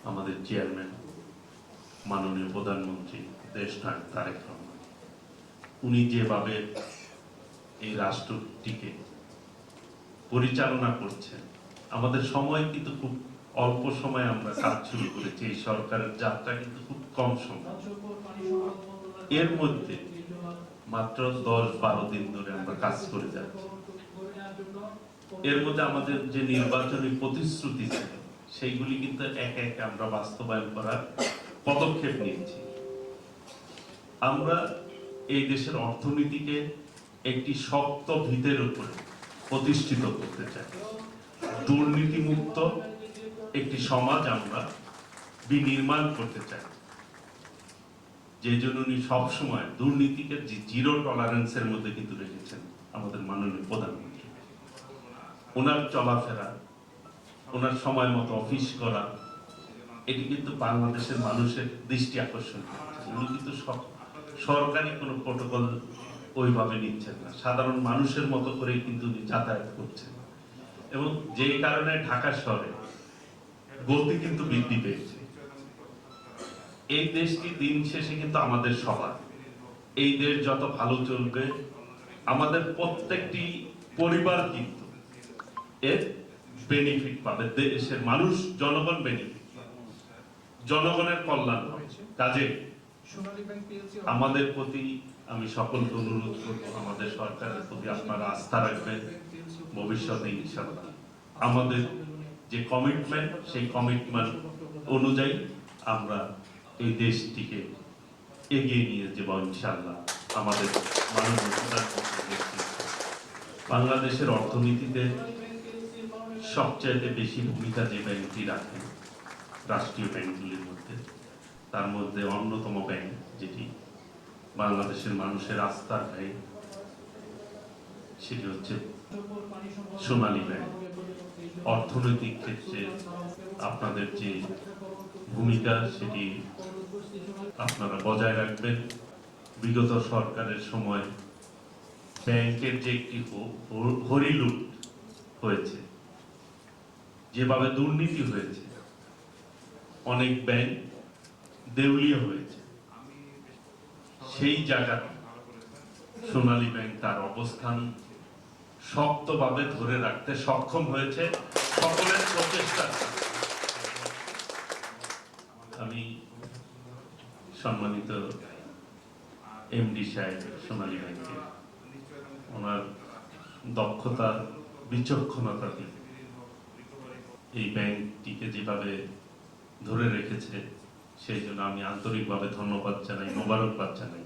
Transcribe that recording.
আমাদের চেয়ারম্যান মাননীয় প্রধানমন্ত্রী দেশ নায়ক তারেক রহমান, উনি যেভাবে এই রাষ্ট্রটিকে পরিচালনা করছেন, আমাদের সময় কিন্তু খুব অল্প সময় আমরা কাজ শুরু করেছি। এই সরকারের যাত্রা কিন্তু খুব কম সময়, এর মধ্যে মাত্র 10-12 দিন ধরে আমরা কাজ করে যাচ্ছি। এর মধ্যে আমাদের যে নির্বাচনী প্রতিশ্রুতি ছিল সেইগুলি কিন্তু একে একে আমরা বাস্তবায়ন করার পদক্ষেপ নিয়েছি। আমরা এই দেশের অর্থনীতিকে একটি শক্ত ভিতের উপরে প্রতিষ্ঠিত করতে চাই। দুর্নীতিমুক্ত একটি সমাজ আমরা বিনির্মাণ করতে চাই, যে জন্য উনি সবসময় দুর্নীতিকে জিরো টলারেন্সের মধ্যে কিন্তু রেখেছেন আমাদের মাননীয় প্রধানমন্ত্রী। ওনার চলাফেরা, ওনার সময় মতো অফিস করা, এটি কিন্তু বাংলাদেশের মানুষের দৃষ্টি আকর্ষণ করছে। উনি কিন্তু সরকারি কোনো প্রোটোকল ওইভাবে নিচ্ছেন না, সাধারণ মানুষের মতো করেই কিন্তু উনি যাতায়াত করছেন, এবং যেই কারণে ঢাকা শহরে গতি কিন্তু বৃদ্ধি পেয়েছে। এই দেশটি দিন শেষে কিন্তু আমাদের সবার, এই দেশ যত ভালো চলবে আমাদের প্রত্যেকটি পরিবার কিন্তু এর বেনিফিট পাবে, দেশের মানুষ জনগণ বেনিফিট পাবে, জনগণের কল্যাণ হবে। কাজে আমাদের প্রতি আমি সকলকে অনুরোধ করব, আমাদের সরকারের প্রতি আপনারা আস্থা রাখবেন। ভবিষ্যতে ইনশাআল্লাহ আমাদের যে কমিটমেন্ট, সেই কমিটমেন্ট অনুযায়ী আমরা এই দেশটিকে এগিয়ে নিয়ে যাব ইনশাআল্লাহ। আমাদের মাননীয় প্রধানমন্ত্রী বাংলাদেশের অর্থনীতিতে সবচাইতে বেশি ভূমিকা যে ব্যাংকটি রাখে রাষ্ট্রীয় ব্যাংকগুলির মধ্যে, তার মধ্যে অন্যতম ব্যাংক যেটি বাংলাদেশের মানুষের আস্থার ব্যাংক, সেটি হচ্ছে সোনালী ব্যাংক। অর্থনৈতিক ক্ষেত্রে আপনাদের যে ভূমিকা সেটি আপনারা বজায় রাখবেন। বিগত সরকারের সময় ব্যাংকের যে একটি হরিলুট হয়েছে, যেভাবে দুর্নীতি হয়েছে, অনেক ব্যাংক দেউলিয়া হয়েছে, সেই জায়গাতে সোনালী ব্যাংক তার অবস্থান শক্তভাবে ধরে রাখতে সক্ষম হয়েছে সকলের প্রচেষ্টা। আমি সম্মানিত এমডি সাহেব সোনালী ব্যাংকে ওনার দক্ষতা, বিচক্ষণতা দিয়ে এই ব্যাংকটিকে যেভাবে ধরে রেখেছে, সেই জন্য আমি আন্তরিকভাবে ধন্যবাদ জানাই, মোবারকবাদ জানাই।